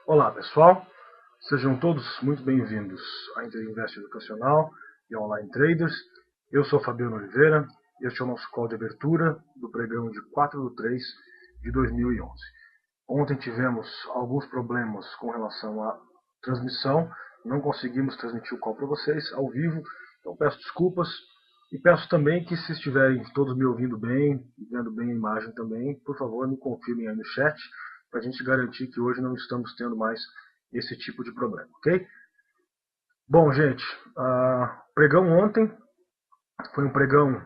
Olá pessoal, sejam todos muito bem-vindos à Interinvest Educacional e Online Traders. Eu sou Fabiano Oliveira e este é o nosso call de abertura do pregão de 4/3 de 2011. Ontem tivemos alguns problemas com relação à transmissão, não conseguimos transmitir o call para vocês ao vivo, então peço desculpas e peço também que, se estiverem todos me ouvindo bem e vendo bem a imagem também, por favor me confirmem aí no chat, para a gente garantir que hoje não estamos tendo mais esse tipo de problema, ok? Bom, gente, pregão ontem foi um pregão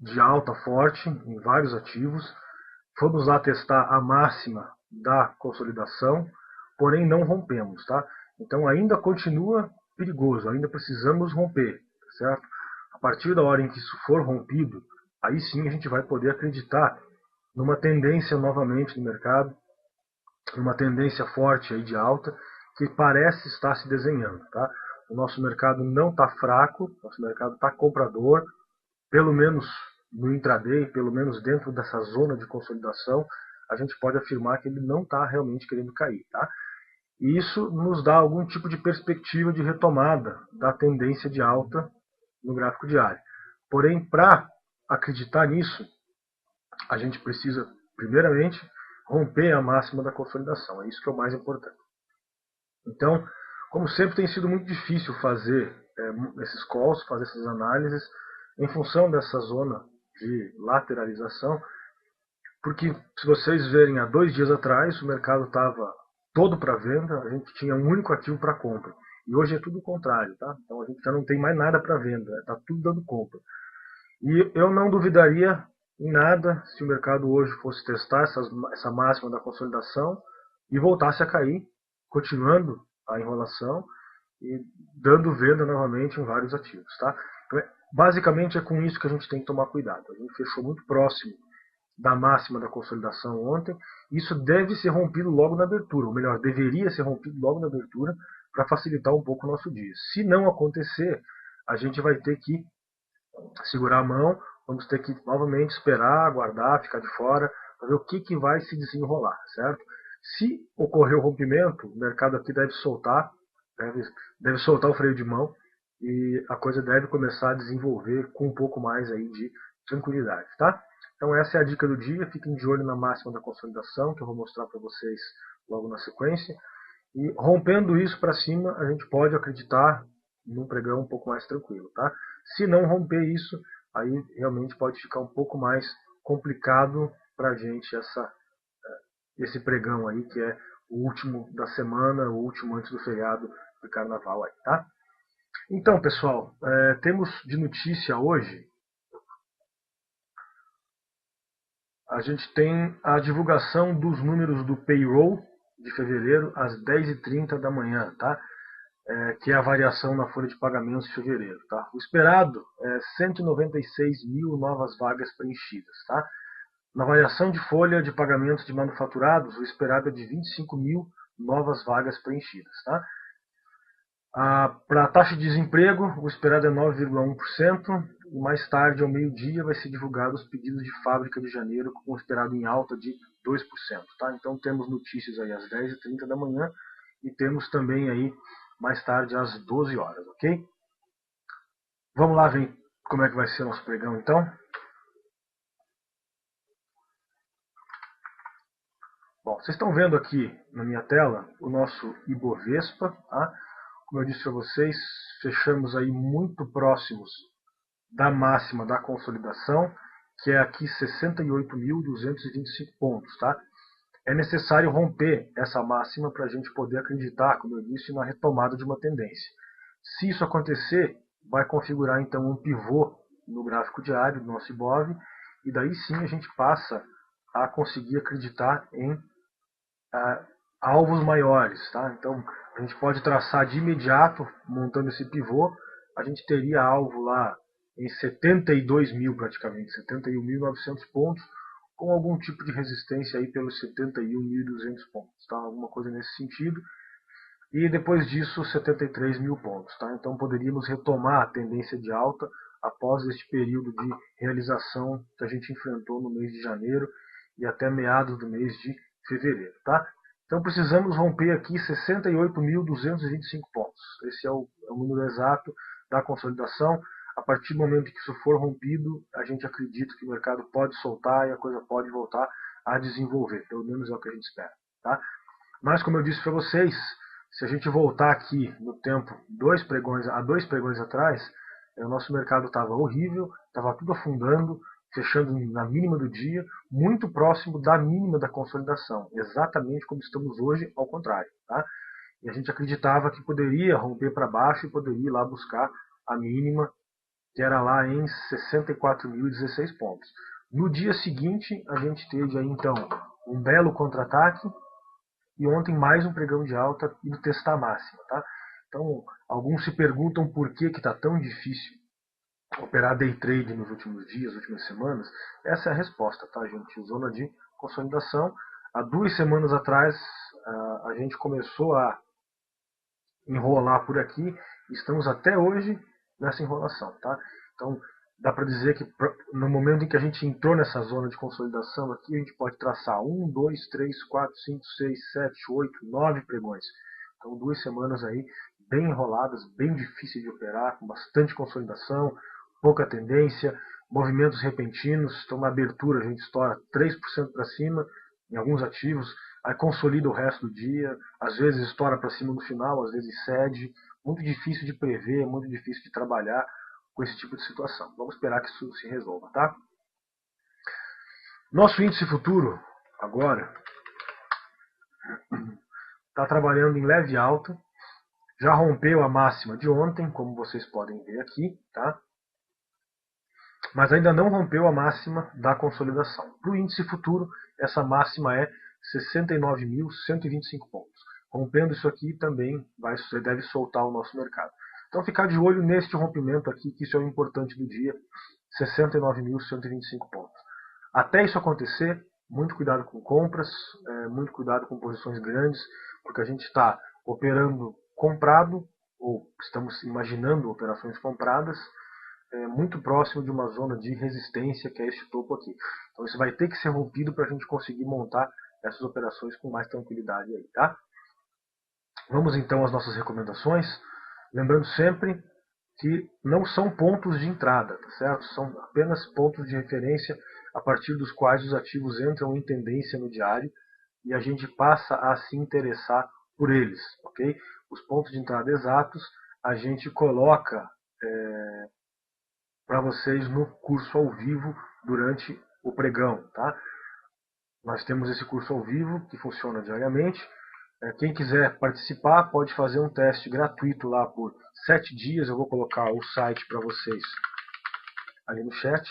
de alta forte em vários ativos. Fomos lá testar a máxima da consolidação, porém não rompemos, tá? Então ainda continua perigoso, ainda precisamos romper, certo? A partir da hora em que isso for rompido, aí sim a gente vai poder acreditar numa tendência novamente no mercado, uma tendência forte aí de alta, que parece estar se desenhando, tá? O nosso mercado não está fraco, nosso mercado está comprador, pelo menos no intraday, pelo menos dentro dessa zona de consolidação, a gente pode afirmar que ele não está realmente querendo cair, tá? E isso nos dá algum tipo de perspectiva de retomada da tendência de alta no gráfico diário. Porém, para acreditar nisso, a gente precisa, primeiramente, romper a máxima da consolidação. É isso que é o mais importante. Então, como sempre, tem sido muito difícil fazer esses calls, fazer essas análises, em função dessa zona de lateralização, porque se vocês verem há 2 dias atrás, o mercado estava todo para venda, a gente tinha um único ativo para compra. E hoje é tudo o contrário, tá? Então a gente já não tem mais nada para venda, está tudo dando compra. E eu não duvidaria em nada se o mercado hoje fosse testar essa máxima da consolidação e voltasse a cair, continuando a enrolação e dando venda novamente em vários ativos, tá? Então, basicamente é com isso que a gente tem que tomar cuidado. A gente fechou muito próximo da máxima da consolidação ontem. Isso deve ser rompido logo na abertura, ou melhor, deveria ser rompido logo na abertura para facilitar um pouco o nosso dia. Se não acontecer, a gente vai ter que segurar a mão, vamos ter que novamente esperar, aguardar, ficar de fora, para ver o que vai se desenrolar, certo? Se ocorrer o rompimento, o mercado aqui deve soltar, deve soltar o freio de mão e a coisa deve começar a desenvolver com um pouco mais aí de tranquilidade, tá? Então essa é a dica do dia, fiquem de olho na máxima da consolidação, que eu vou mostrar para vocês logo na sequência. E rompendo isso para cima, a gente pode acreditar num pregão um pouco mais tranquilo, tá? Se não romper isso, aí realmente pode ficar um pouco mais complicado para a gente esse pregão aí, que é o último da semana, o último antes do feriado de carnaval aí, tá? Então, pessoal, temos de notícia hoje, a gente tem a divulgação dos números do payroll de fevereiro às 10h30 da manhã, tá? Que é a variação na folha de pagamentos de fevereiro. Tá? O esperado é 196 mil novas vagas preenchidas. Tá? Na variação de folha de pagamentos de manufaturados, o esperado é de 25 mil novas vagas preenchidas. Tá? Para a taxa de desemprego, o esperado é 9,1%, e mais tarde, ao meio-dia, vai ser divulgado os pedidos de fábrica de janeiro, com o esperado em alta de 2%. Tá? Então temos notícias aí às 10h30 da manhã e temos também aí mais tarde às 12 horas, ok? Vamos lá ver como é que vai ser o nosso pregão então. Bom, vocês estão vendo aqui na minha tela o nosso Ibovespa, tá? Como eu disse para vocês, fechamos aí muito próximos da máxima da consolidação, que é aqui 68.225 pontos, tá? É necessário romper essa máxima para a gente poder acreditar, como eu disse, na retomada de uma tendência. Se isso acontecer, vai configurar então um pivô no gráfico diário do nosso Ibov, e daí sim a gente passa a conseguir acreditar em alvos maiores. Tá? Então a gente pode traçar de imediato, montando esse pivô, a gente teria alvo lá em 72 mil praticamente, 71.900 pontos, com algum tipo de resistência aí pelos 71.200 pontos, tá? Alguma coisa nesse sentido. E depois disso 73 mil pontos. Tá? Então poderíamos retomar a tendência de alta após este período de realização que a gente enfrentou no mês de janeiro e até meados do mês de fevereiro. Tá? Então precisamos romper aqui 68.225 pontos. Esse é o número exato da consolidação. A partir do momento que isso for rompido, a gente acredita que o mercado pode soltar e a coisa pode voltar a desenvolver. Pelo menos é o que a gente espera. Tá? Mas como eu disse para vocês, se a gente voltar aqui no tempo dois pregões atrás, o nosso mercado estava horrível, estava tudo afundando, fechando na mínima do dia, muito próximo da mínima da consolidação, exatamente como estamos hoje, ao contrário. Tá? E a gente acreditava que poderia romper para baixo e poderia ir lá buscar a mínima, que era lá em 64.016 pontos. No dia seguinte, a gente teve aí, então um belo contra-ataque, e ontem mais um pregão de alta indo testar a máxima. Tá? Então, alguns se perguntam por que está tão difícil operar day trade nos últimos dias, últimas semanas. Essa é a resposta, tá, gente? Zona de consolidação. Há 2 semanas atrás, a gente começou a enrolar por aqui. Estamos até hoje nessa enrolação. Tá? Então, dá para dizer que no momento em que a gente entrou nessa zona de consolidação aqui, a gente pode traçar 1, 2, 3, 4, 5, 6, 7, 8, 9 pregões. Então 2 semanas aí bem enroladas, bem difíceis de operar, com bastante consolidação, pouca tendência, movimentos repentinos. Então na abertura a gente estoura 3% para cima em alguns ativos, aí consolida o resto do dia, às vezes estoura para cima no final, às vezes cede. Muito difícil de prever, muito difícil de trabalhar com esse tipo de situação. Vamos esperar que isso se resolva, tá? Nosso índice futuro, agora, está trabalhando em leve alta, já rompeu a máxima de ontem, como vocês podem ver aqui, tá? Mas ainda não rompeu a máxima da consolidação. Para o índice futuro, essa máxima é 69.125 pontos. Rompendo isso aqui também deve soltar o nosso mercado. Então ficar de olho neste rompimento aqui, que isso é o importante do dia, 69.125 pontos. Até isso acontecer, muito cuidado com compras, muito cuidado com posições grandes, porque a gente está operando comprado, ou estamos imaginando operações compradas, muito próximo de uma zona de resistência, que é este topo aqui. Então isso vai ter que ser rompido para a gente conseguir montar essas operações com mais tranquilidade aí, tá? Vamos então às nossas recomendações, lembrando sempre que não são pontos de entrada, tá certo? São apenas pontos de referência a partir dos quais os ativos entram em tendência no diário e a gente passa a se interessar por eles, ok? Os pontos de entrada exatos a gente coloca para vocês no curso ao vivo durante o pregão, tá? Nós temos esse curso ao vivo que funciona diariamente. Quem quiser participar pode fazer um teste gratuito lá por 7 dias. Eu vou colocar o site para vocês ali no chat.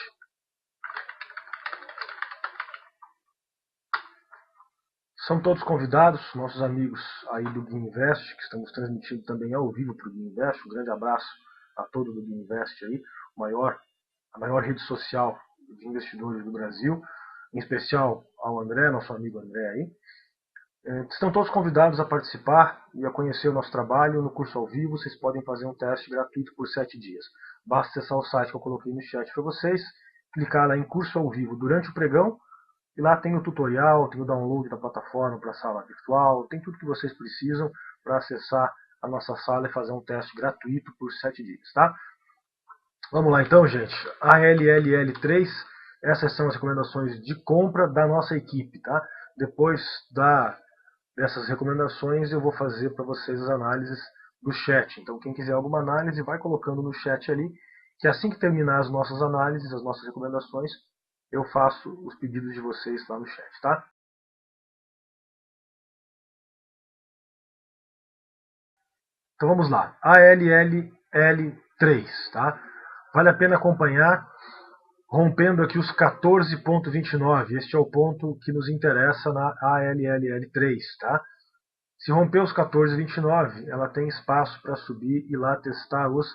São todos convidados, nossos amigos aí do Guiinvest, que estamos transmitindo também ao vivo para o Guiinvest. Um grande abraço a todos do Guiinvest aí, a maior rede social de investidores do Brasil, em especial ao André, nosso amigo André aí. Estão todos convidados a participar e a conhecer o nosso trabalho no curso ao vivo. Vocês podem fazer um teste gratuito por 7 dias. Basta acessar o site que eu coloquei no chat para vocês, clicar lá em curso ao vivo durante o pregão, e lá tem o tutorial, tem o download da plataforma para a sala virtual, tem tudo que vocês precisam para acessar a nossa sala e fazer um teste gratuito por 7 dias, tá? Vamos lá então, gente. ALLL3, essas são as recomendações de compra da nossa equipe, tá? Depois dessas recomendações eu vou fazer para vocês as análises do chat. Então quem quiser alguma análise vai colocando no chat ali, que assim que terminar as nossas análises, as nossas recomendações, eu faço os pedidos de vocês lá no chat, tá? Então vamos lá. ALLL3, tá? Vale a pena acompanhar, rompendo aqui os 14.29. Este é o ponto que nos interessa na ALLL3, tá? Se romper os 14,29, ela tem espaço para subir e lá testar os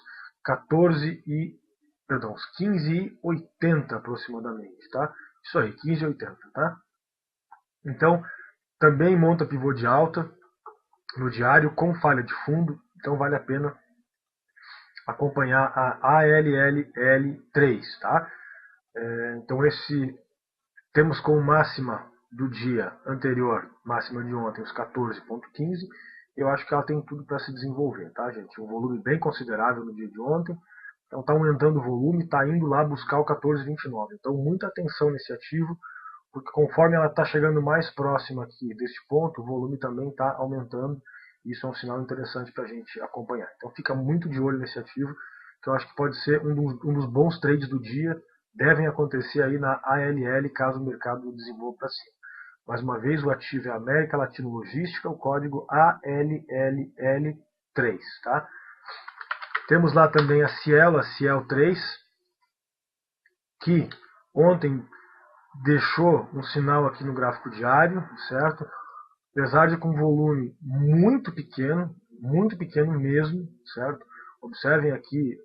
15,80 aproximadamente, tá? Isso aí, 15,80, tá? Então, também monta pivô de alta no diário com falha de fundo, então vale a pena acompanhar a ALLL3, tá? Então temos como máxima do dia anterior, máxima de ontem, os 14,15, eu acho que ela tem tudo para se desenvolver, tá, gente? Um volume bem considerável no dia de ontem, então está aumentando o volume, está indo lá buscar o 14,29. Então, muita atenção nesse ativo, porque conforme ela está chegando mais próxima aqui deste ponto, o volume também está aumentando. Isso é um sinal interessante para a gente acompanhar. Então, fica muito de olho nesse ativo, que eu acho que pode ser um dos bons trades do dia. Devem acontecer aí na ALL, caso o mercado desenvolva para cima. Mais uma vez, o ativo é América Latino Logística, o código ALLL3. Tá? Temos lá também a Cielo 3, que ontem deixou um sinal aqui no gráfico diário, certo? Apesar de com volume muito pequeno mesmo, certo? Observem aqui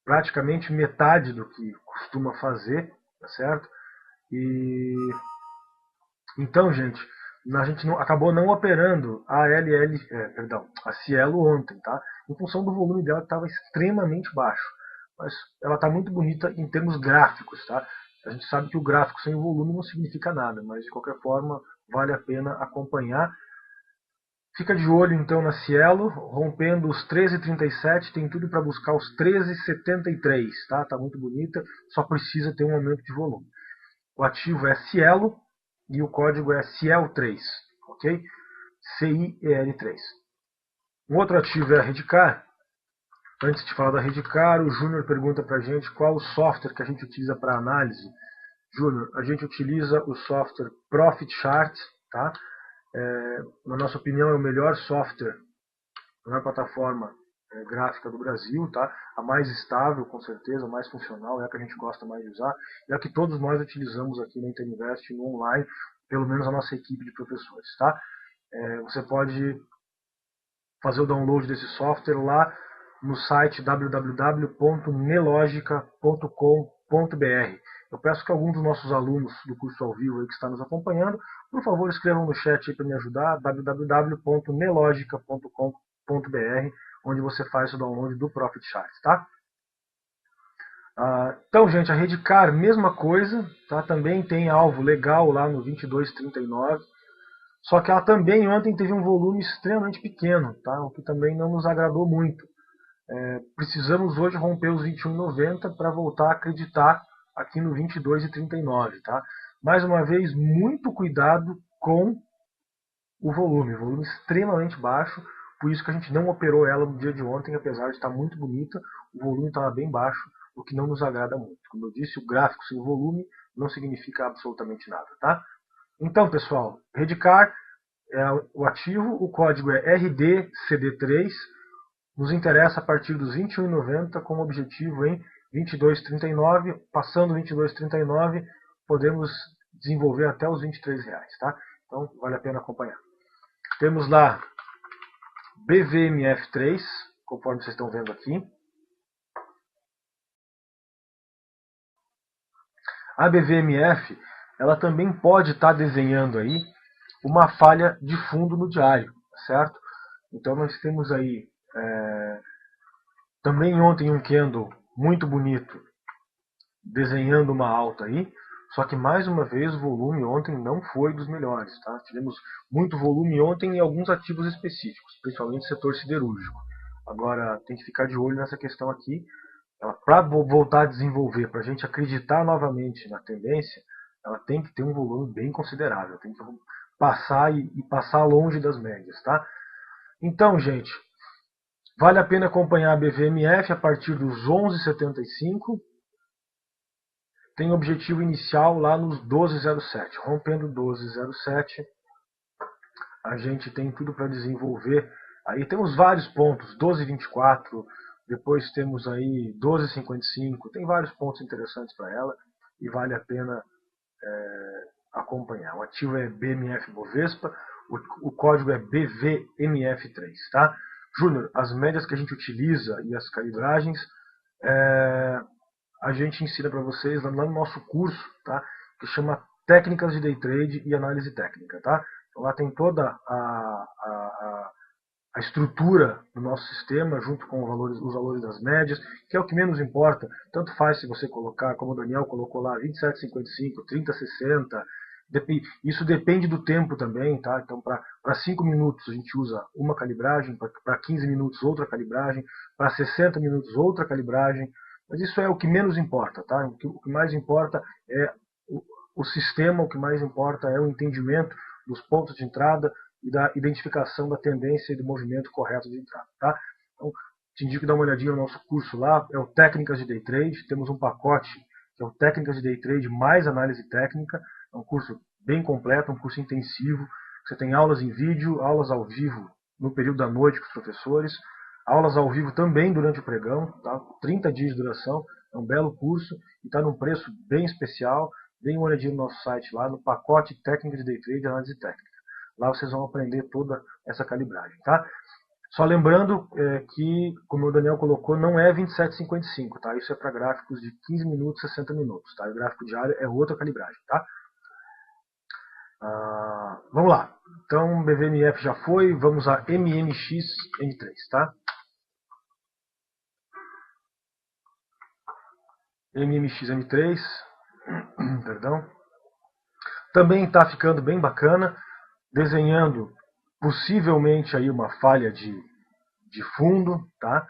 praticamente metade do que costuma fazer, tá certo? E então, gente, a gente acabou não operando a Cielo ontem, tá? Em função do volume dela que estava extremamente baixo. Mas ela está muito bonita em termos gráficos, tá? A gente sabe que o gráfico sem o volume não significa nada, mas de qualquer forma vale a pena acompanhar. Fica de olho então na Cielo, rompendo os 13,37, tem tudo para buscar os 13,73, tá? Tá muito bonita, só precisa ter um aumento de volume. O ativo é Cielo e o código é Ciel3, ok? CIEL3. Um outro ativo é a Redcar. Antes de falar da Redcar, o Júnior pergunta para a gente qual o software que a gente utiliza para análise. Júnior, a gente utiliza o software Profit Chart, tá? Na nossa opinião, é o melhor software, a melhor plataforma gráfica do Brasil, tá? A mais estável, com certeza, a mais funcional, é a que a gente gosta mais de usar, e a que todos nós utilizamos aqui na Interinvest no online, pelo menos a nossa equipe de professores, tá? Você pode fazer o download desse software lá no site www.nelogica.com.br. Eu peço que algum dos nossos alunos do curso ao vivo aí que está nos acompanhando, por favor, escrevam no chat aí para me ajudar, www.nelogica.com.br, onde você faz o download do Profit Chart, tá? Então, gente, a Redcar, mesma coisa, tá? Também tem alvo legal lá no 22,39, só que ela também ontem teve um volume extremamente pequeno, tá? O que também não nos agradou muito. Precisamos hoje romper os 21,90 para voltar a acreditar aqui no 22,39, tá? Mais uma vez, muito cuidado com o volume extremamente baixo, por isso que a gente não operou ela no dia de ontem, apesar de estar muito bonita, o volume estava bem baixo, o que não nos agrada muito. Como eu disse, o gráfico sem volume não significa absolutamente nada, tá? Então, pessoal, Redcar é o ativo, o código é RDCD3, nos interessa a partir dos 21,90 com o objetivo em 22,39. Passando 22,39, podemos desenvolver até os R$23, tá? Então, vale a pena acompanhar. Temos lá BVMF3, conforme vocês estão vendo aqui. A BVMF, ela também pode estar desenhando aí uma falha de fundo no diário, certo? Então, nós temos aí também ontem um candle muito bonito, desenhando uma alta aí, só que mais uma vez o volume ontem não foi dos melhores, tá? Tivemos muito volume ontem em alguns ativos específicos, principalmente setor siderúrgico. Agora tem que ficar de olho nessa questão aqui, para voltar a desenvolver, para a gente acreditar novamente na tendência, ela tem que ter um volume bem considerável, tem que passar e passar longe das médias, tá? Então, gente, vale a pena acompanhar a BVMF a partir dos 11,75. Tem objetivo inicial lá nos 12,07. Rompendo 12,07, a gente tem tudo para desenvolver. Aí temos vários pontos, 12,24, depois temos aí 12,55. Tem vários pontos interessantes para ela e vale a pena acompanhar. O ativo é BMF Bovespa, o código é BVMF3, tá? Júnior, as médias que a gente utiliza e as calibragens, a gente ensina para vocês lá no nosso curso, tá? Que chama Técnicas de Day Trade e Análise Técnica, tá? Então lá tem toda a estrutura do nosso sistema, junto com os valores das médias, que é o que menos importa. Tanto faz se você colocar, como o Daniel colocou lá, 27,55, 30,60, Isso depende do tempo também, tá? Então, para 5 minutos a gente usa uma calibragem, para 15 minutos outra calibragem, para 60 minutos outra calibragem, mas isso é o que menos importa, tá? O que mais importa é o sistema, o que mais importa é o entendimento dos pontos de entrada e da identificação da tendência e do movimento correto de entrada, tá? Então, te indico dar uma olhadinha no nosso curso lá, é o Técnicas de Day Trade, temos um pacote que é o Técnicas de Day Trade mais análise técnica. É um curso bem completo, um curso intensivo. Você tem aulas em vídeo, aulas ao vivo no período da noite com os professores, aulas ao vivo também durante o pregão, tá? 30 dias de duração, é um belo curso e está num preço bem especial. Deem uma olhadinha no nosso site lá, no pacote Técnica de Day Trade e Análise Técnica. Lá vocês vão aprender toda essa calibragem, tá? Só lembrando que, como o Daniel colocou, não é 27,55, tá? Isso é para gráficos de 15 minutos, 60 minutos, tá? O gráfico diário é outra calibragem, tá? Vamos lá. Então, BVMF já foi, vamos a MMXM3, tá? MMXM3, perdão. Também está ficando bem bacana, desenhando possivelmente aí uma falha de fundo, tá?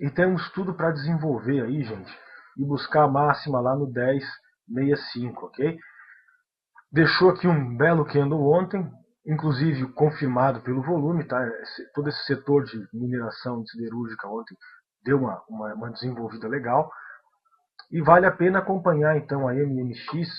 E temos tudo para desenvolver aí, gente, e buscar a máxima lá no 10,65, ok? Deixou aqui um belo candle ontem, inclusive confirmado pelo volume, tá? Todo esse setor de mineração de siderúrgica ontem deu uma desenvolvida legal. E vale a pena acompanhar então a MMX,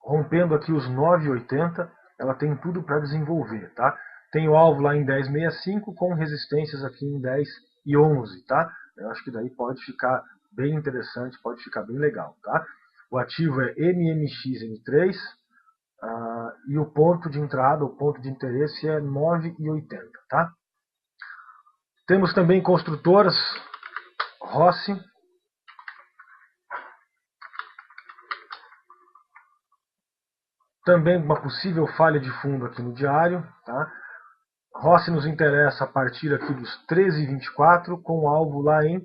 rompendo aqui os 9,80, ela tem tudo para desenvolver, tá? Tem o alvo lá em 10,65 com resistências aqui em 10,11, tá? Eu acho que daí pode ficar bem interessante, pode ficar bem legal, tá? O ativo é MMXM3 e o ponto de entrada, o ponto de interesse é 9,80, tá? Temos também construtoras, Rossi, também uma possível falha de fundo aqui no diário, tá? Rossi nos interessa a partir aqui dos 13,24, com o alvo lá em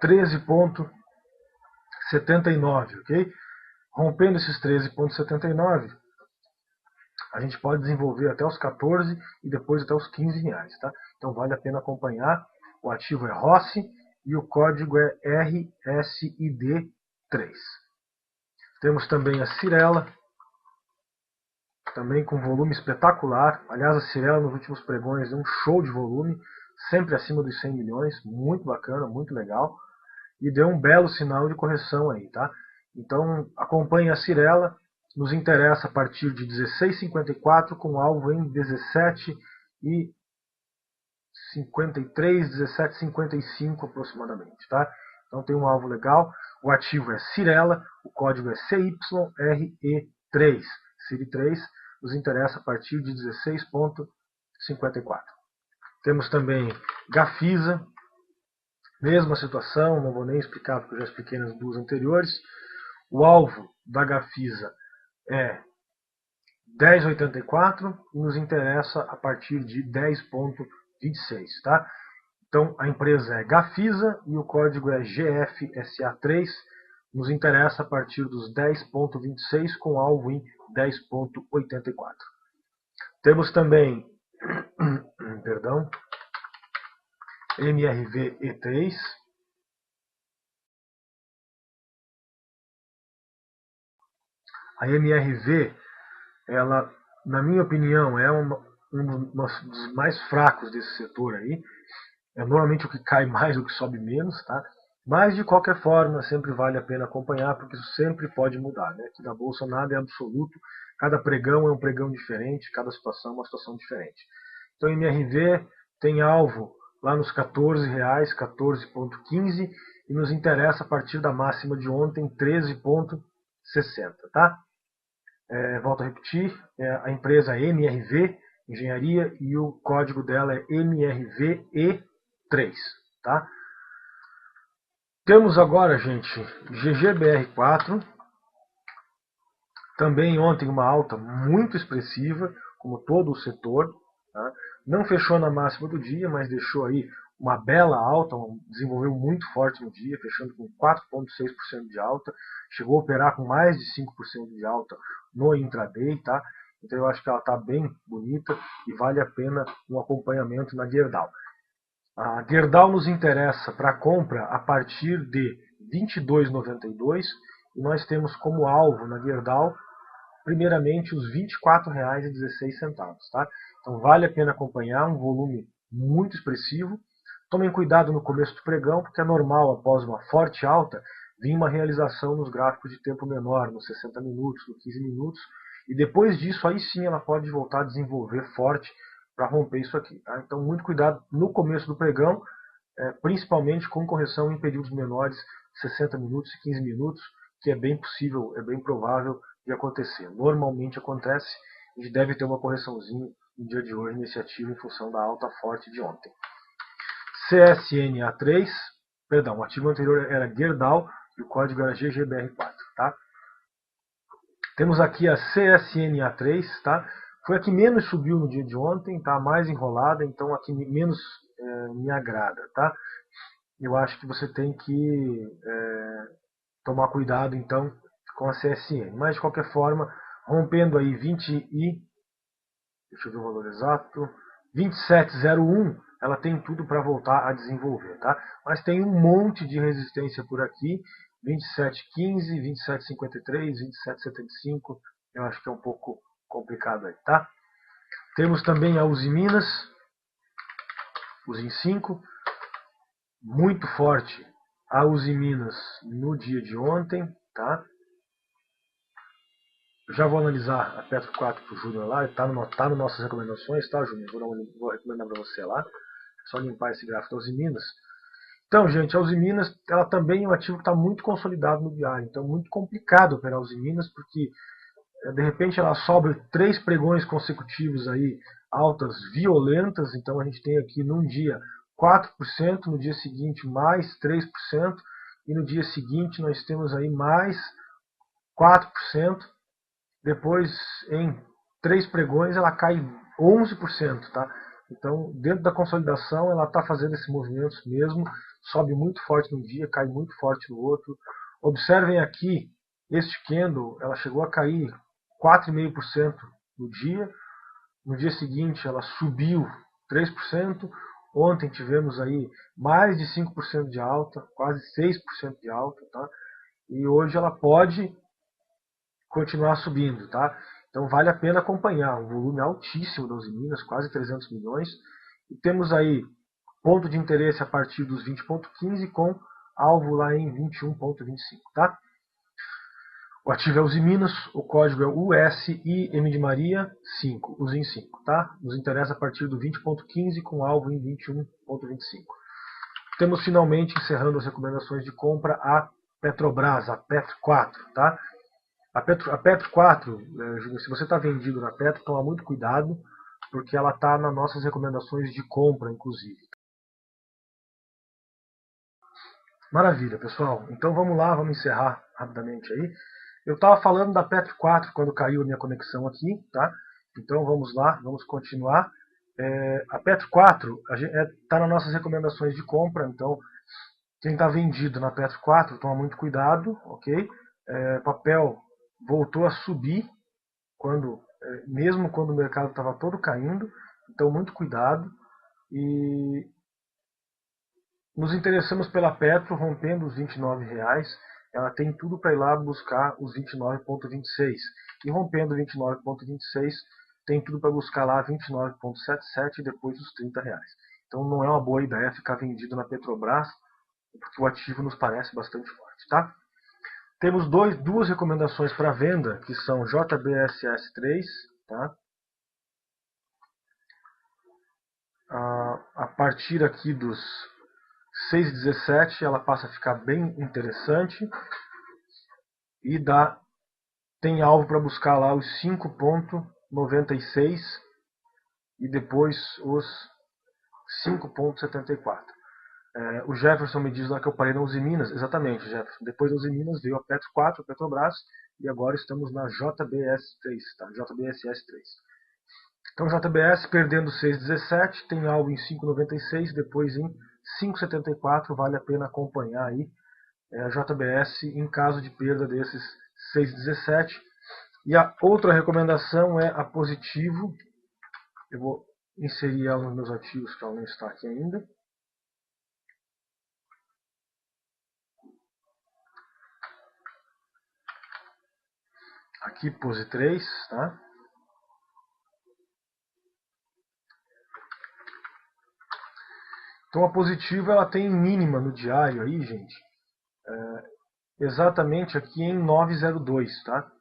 13,79, ok? Rompendo esses 13,79, a gente pode desenvolver até os 14 e depois até os 15 reais, tá? Então vale a pena acompanhar. O ativo é Rossi e o código é RSID3. Temos também a Cirela, também com volume espetacular. Aliás, a Cirela nos últimos pregões deu um show de volume, sempre acima dos 100 milhões, muito bacana, muito legal. E deu um belo sinal de correção aí, tá? Então acompanhe a Cirela, nos interessa a partir de 16,54 com alvo em 17,53, 17,55 aproximadamente, tá? Então tem um alvo legal, o ativo é Cirela, o código é CYRE3, CIRI3, nos interessa a partir de 16,54. Temos também Gafisa, mesma situação, não vou nem explicar porque eu já expliquei nas duas anteriores. O alvo da Gafisa é 10,84 e nos interessa a partir de 10,26, tá? Então a empresa é Gafisa e o código é GFSA3, nos interessa a partir dos 10,26 com alvo em 10,84. Temos também, perdão, MRV-E3. A MRV, ela, na minha opinião, é um dos mais fracos desse setor aí. É normalmente o que cai mais, o que sobe menos, tá? Mas de qualquer forma, sempre vale a pena acompanhar, porque isso sempre pode mudar, né? Aqui na bolsa nada é absoluto, cada pregão é um pregão diferente, cada situação é uma situação diferente. Então, MRV tem alvo lá nos R$14, 14,15, e nos interessa a partir da máxima de ontem, 13,60, tá? Volto a repetir, a empresa é MRV Engenharia e o código dela é MRVE3, tá? Temos agora, gente, GGBR4, também ontem uma alta muito expressiva, como todo o setor, tá? Não fechou na máxima do dia, mas deixou aí uma bela alta, desenvolveu muito forte no dia, fechando com 4,6% de alta, chegou a operar com mais de 5% de alta no intraday, tá? Então eu acho que ela está bem bonita e vale a pena um acompanhamento na Gerdau. A Gerdau nos interessa para compra a partir de R$ 22,92 e nós temos como alvo na Gerdau, primeiramente, os R$ 24,16. Tá? Então vale a pena acompanhar, um volume muito expressivo. Tomem cuidado no começo do pregão, porque é normal, após uma forte alta, vir uma realização nos gráficos de tempo menor, nos 60 minutos, nos 15 minutos, e depois disso, aí sim, ela pode voltar a desenvolver forte para romper isso aqui. Tá? Então, muito cuidado no começo do pregão, principalmente com correção em períodos menores, 60 minutos e 15 minutos, que é bem possível, é bem provável de acontecer. Normalmente acontece, a gente deve ter uma correçãozinha no dia de hoje nesse ativo em função da alta forte de ontem. CSNA3, perdão, o ativo anterior era Gerdau e o código era GGBR4, tá? Temos aqui a CSNA3, tá? Foi a que menos subiu no dia de ontem, tá? Mais enrolada, então a que menos me agrada, tá? Eu acho que você tem que tomar cuidado então com a CSN. Mas de qualquer forma, rompendo aí 20 e deixa eu ver o valor exato, 27,01, ela tem tudo para voltar a desenvolver, tá? Mas tem um monte de resistência por aqui, 27,15, 27,53, 27,75, eu acho que é um pouco complicado aí, tá? Temos também a Usiminas, Usim 5, muito forte a Usiminas no dia de ontem, tá? Eu já vou analisar a Petro 4 para o Júnior lá, está no nossas recomendações, tá, Júnior? Vou recomendar para você lá. É só limpar esse gráfico da Usiminas. Então, gente, a Usiminas, ela também é um ativo que está muito consolidado no diário. Então, muito complicado operar a Usiminas, porque de repente ela sobe 3 pregões consecutivos aí, altas violentas. Então, a gente tem aqui num dia 4%, no dia seguinte mais 3%, e no dia seguinte nós temos aí mais 4%. Depois, em 3 pregões, ela cai 11%. Tá? Então, dentro da consolidação, ela está fazendo esses movimentos mesmo. Sobe muito forte num dia, cai muito forte no outro. Observem aqui, este candle, ela chegou a cair 4,5% no dia. No dia seguinte, ela subiu 3%. Ontem tivemos aí mais de 5% de alta, quase 6% de alta. Tá? E hoje ela pode continuar subindo, tá? Então vale a pena acompanhar, um volume altíssimo das Usiminas, quase 300 milhões, e temos aí ponto de interesse a partir dos 20,15 com alvo lá em 21,25, tá? O ativo é Usiminas, o código é USIM de Maria 5, Usim 5, tá? Nos interessa a partir do 20,15 com alvo em 21,25. Temos finalmente, encerrando as recomendações de compra, a Petrobras, a Petro 4, tá? A Petro 4, se você está vendido na Petro, toma muito cuidado, porque ela está nas nossas recomendações de compra, inclusive. Maravilha, pessoal. Então vamos lá, vamos encerrar rapidamente aí. Eu estava falando da Petro 4 quando caiu a minha conexão aqui, tá? Então vamos lá, vamos continuar. A Petro 4 está nas nossas recomendações de compra, então quem está vendido na Petro 4, toma muito cuidado, ok? Papel voltou a subir, mesmo quando o mercado estava todo caindo, então muito cuidado. E nos interessamos pela Petro, rompendo os R$ 29, ela tem tudo para ir lá buscar os 29,26. E rompendo 29,26, tem tudo para buscar lá 29,77 e depois os R$ 30. Então não é uma boa ideia ficar vendido na Petrobras, porque o ativo nos parece bastante forte, tá? Temos duas recomendações para venda, que são JBSS3, tá? A partir aqui dos 6,17 ela passa a ficar bem interessante e tem alvo para buscar lá os 5,96 e depois os 5,74. O Jefferson me diz lá que eu parei na Usiminas, exatamente, Jefferson. Depois da Usiminas veio a Petro 4, a Petrobras, e agora estamos na JBS3, tá? JBSS3. Então JBS perdendo 6,17, tem alvo em 5,96, depois em 5,74, vale a pena acompanhar aí a JBS em caso de perda desses 6,17. E a outra recomendação é a Positivo. Eu vou inserir ela nos meus ativos, que ela não está aqui ainda. Aqui, Pose 3, tá? Então a Positivo ela tem mínima no diário aí, gente, exatamente aqui em 9,02, tá?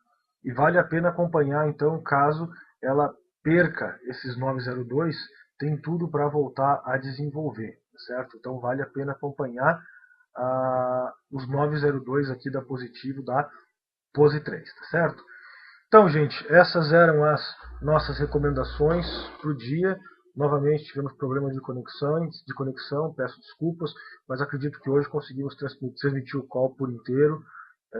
E vale a pena acompanhar, então, caso ela perca esses 9,02, tem tudo para voltar a desenvolver, certo? Então vale a pena acompanhar os 9,02 aqui da Positivo da Pose 3, tá certo? Então, gente, essas eram as nossas recomendações para o dia. Novamente tivemos problemas de conexão, peço desculpas, mas acredito que hoje conseguimos transmitir o call por inteiro.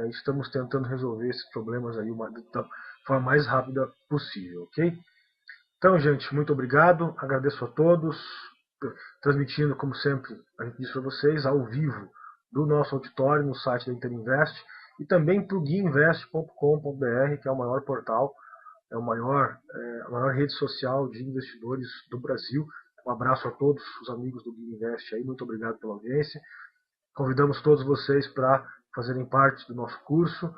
Estamos tentando resolver esses problemas aí da forma mais rápida possível, ok? Então, gente, muito obrigado, agradeço a todos, transmitindo, como sempre, a gente disse para vocês, ao vivo do nosso auditório no site da Interinvest e também para o guiinvest.com.br, que é o maior portal, é a maior rede social de investidores do Brasil. Um abraço a todos os amigos do Gui Invest aí, muito obrigado pela audiência. Convidamos todos vocês para fazerem parte do nosso curso.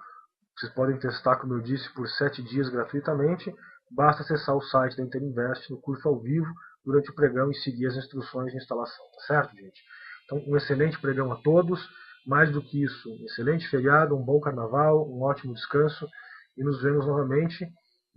Vocês podem testar, como eu disse, por 7 dias gratuitamente. Basta acessar o site da Interinvest no curso ao vivo durante o pregão e seguir as instruções de instalação, tá certo, gente? Então, um excelente pregão a todos. Mais do que isso, um excelente feriado, um bom carnaval, um ótimo descanso e nos vemos novamente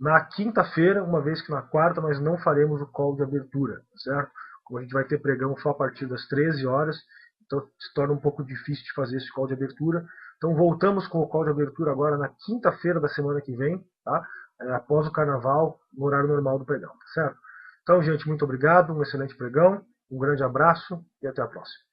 na quinta-feira, uma vez que na quarta nós não faremos o call de abertura, tá certo? Como a gente vai ter pregão só a partir das 13 horas, então se torna um pouco difícil de fazer esse call de abertura. Então voltamos com o call de abertura agora na quinta-feira da semana que vem, tá? Após o carnaval, no horário normal do pregão, tá certo? Então, gente, muito obrigado, um excelente pregão, um grande abraço e até a próxima.